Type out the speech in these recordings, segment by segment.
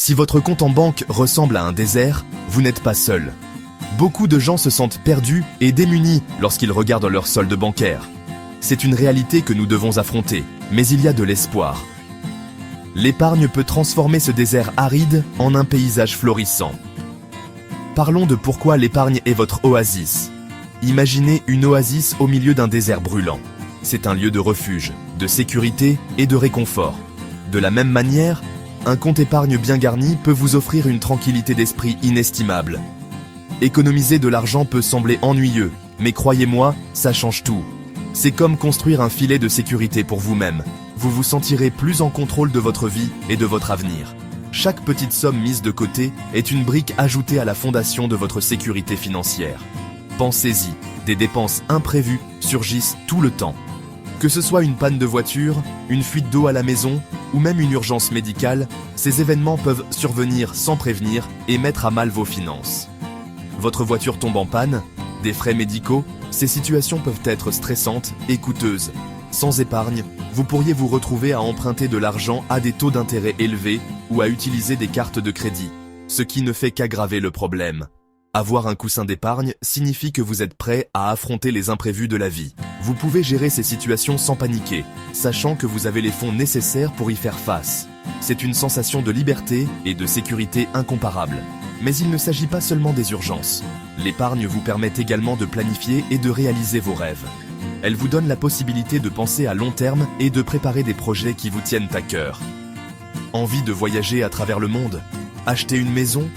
Si votre compte en banque ressemble à un désert, vous n'êtes pas seul. Beaucoup de gens se sentent perdus et démunis lorsqu'ils regardent leur solde bancaire. C'est une réalité que nous devons affronter, mais il y a de l'espoir. L'épargne peut transformer ce désert aride en un paysage florissant. Parlons de pourquoi l'épargne est votre oasis. Imaginez une oasis au milieu d'un désert brûlant. C'est un lieu de refuge, de sécurité et de réconfort. De la même manière, un compte épargne bien garni peut vous offrir une tranquillité d'esprit inestimable. Économiser de l'argent peut sembler ennuyeux, mais croyez-moi, ça change tout. C'est comme construire un filet de sécurité pour vous-même. Vous vous sentirez plus en contrôle de votre vie et de votre avenir. Chaque petite somme mise de côté est une brique ajoutée à la fondation de votre sécurité financière. Pensez-y, des dépenses imprévues surgissent tout le temps. Que ce soit une panne de voiture, une fuite d'eau à la maison ou même une urgence médicale, ces événements peuvent survenir sans prévenir et mettre à mal vos finances. Votre voiture tombe en panne, des frais médicaux, ces situations peuvent être stressantes et coûteuses. Sans épargne, vous pourriez vous retrouver à emprunter de l'argent à des taux d'intérêt élevés ou à utiliser des cartes de crédit, ce qui ne fait qu'aggraver le problème. Avoir un coussin d'épargne signifie que vous êtes prêt à affronter les imprévus de la vie. Vous pouvez gérer ces situations sans paniquer, sachant que vous avez les fonds nécessaires pour y faire face. C'est une sensation de liberté et de sécurité incomparable. Mais il ne s'agit pas seulement des urgences. L'épargne vous permet également de planifier et de réaliser vos rêves. Elle vous donne la possibilité de penser à long terme et de préparer des projets qui vous tiennent à cœur. Envie de voyager à travers le monde? Acheter une maison?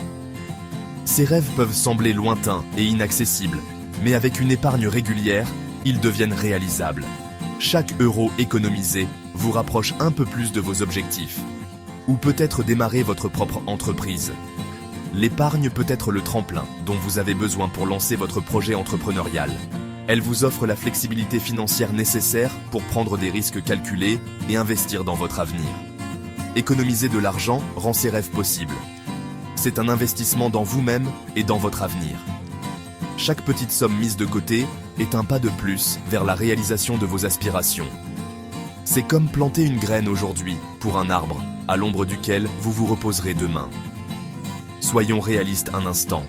Ces rêves peuvent sembler lointains et inaccessibles, mais avec une épargne régulière, ils deviennent réalisables. Chaque euro économisé vous rapproche un peu plus de vos objectifs. Ou peut-être démarrer votre propre entreprise. L'épargne peut être le tremplin dont vous avez besoin pour lancer votre projet entrepreneurial. Elle vous offre la flexibilité financière nécessaire pour prendre des risques calculés et investir dans votre avenir. Économiser de l'argent rend ces rêves possibles. C'est un investissement dans vous-même et dans votre avenir. Chaque petite somme mise de côté est un pas de plus vers la réalisation de vos aspirations. C'est comme planter une graine aujourd'hui pour un arbre, à l'ombre duquel vous vous reposerez demain. Soyons réalistes un instant.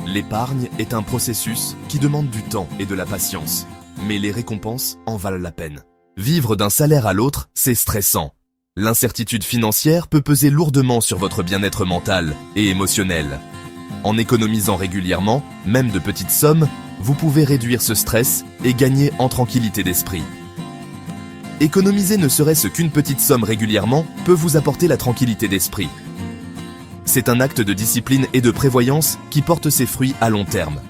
L'épargne est un processus qui demande du temps et de la patience, mais les récompenses en valent la peine. Vivre d'un salaire à l'autre, c'est stressant. L'incertitude financière peut peser lourdement sur votre bien-être mental et émotionnel. En économisant régulièrement, même de petites sommes, vous pouvez réduire ce stress et gagner en tranquillité d'esprit. Économiser ne serait-ce qu'une petite somme régulièrement peut vous apporter la tranquillité d'esprit. C'est un acte de discipline et de prévoyance qui porte ses fruits à long terme.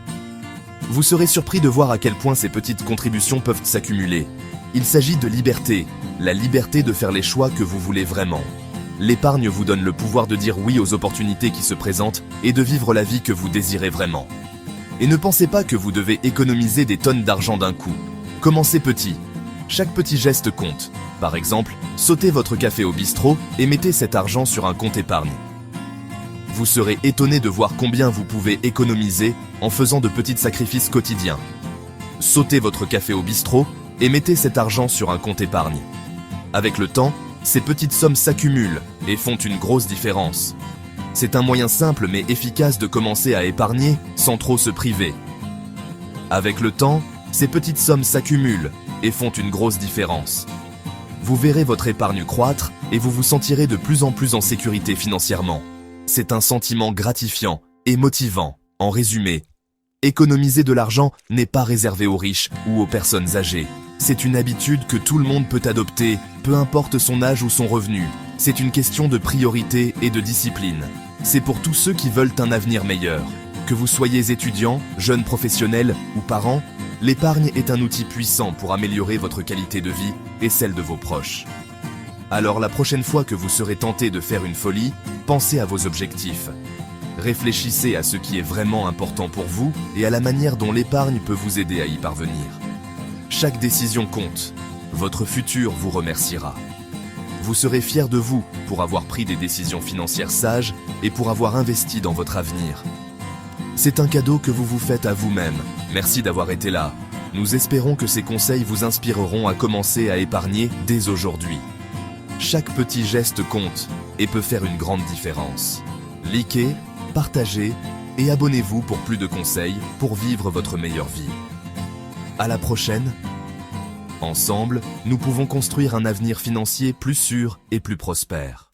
Vous serez surpris de voir à quel point ces petites contributions peuvent s'accumuler. Il s'agit de liberté, la liberté de faire les choix que vous voulez vraiment. L'épargne vous donne le pouvoir de dire oui aux opportunités qui se présentent et de vivre la vie que vous désirez vraiment. Et ne pensez pas que vous devez économiser des tonnes d'argent d'un coup. Commencez petit. Chaque petit geste compte. Par exemple, sautez votre café au bistrot et mettez cet argent sur un compte épargne. Vous serez étonné de voir combien vous pouvez économiser en faisant de petits sacrifices quotidiens. Sautez votre café au bistrot et mettez cet argent sur un compte épargne. Avec le temps, ces petites sommes s'accumulent et font une grosse différence. C'est un moyen simple mais efficace de commencer à épargner sans trop se priver. Avec le temps, ces petites sommes s'accumulent et font une grosse différence. Vous verrez votre épargne croître et vous vous sentirez de plus en plus en sécurité financièrement. C'est un sentiment gratifiant et motivant. En résumé, économiser de l'argent n'est pas réservé aux riches ou aux personnes âgées. C'est une habitude que tout le monde peut adopter, peu importe son âge ou son revenu. C'est une question de priorité et de discipline. C'est pour tous ceux qui veulent un avenir meilleur. Que vous soyez étudiant, jeune professionnel ou parent, l'épargne est un outil puissant pour améliorer votre qualité de vie et celle de vos proches. Alors la prochaine fois que vous serez tenté de faire une folie, pensez à vos objectifs. Réfléchissez à ce qui est vraiment important pour vous et à la manière dont l'épargne peut vous aider à y parvenir. Chaque décision compte. Votre futur vous remerciera. Vous serez fier de vous pour avoir pris des décisions financières sages et pour avoir investi dans votre avenir. C'est un cadeau que vous vous faites à vous-même. Merci d'avoir été là. Nous espérons que ces conseils vous inspireront à commencer à épargner dès aujourd'hui. Chaque petit geste compte et peut faire une grande différence. Likez, partagez et abonnez-vous pour plus de conseils pour vivre votre meilleure vie. À la prochaine. Ensemble, nous pouvons construire un avenir financier plus sûr et plus prospère.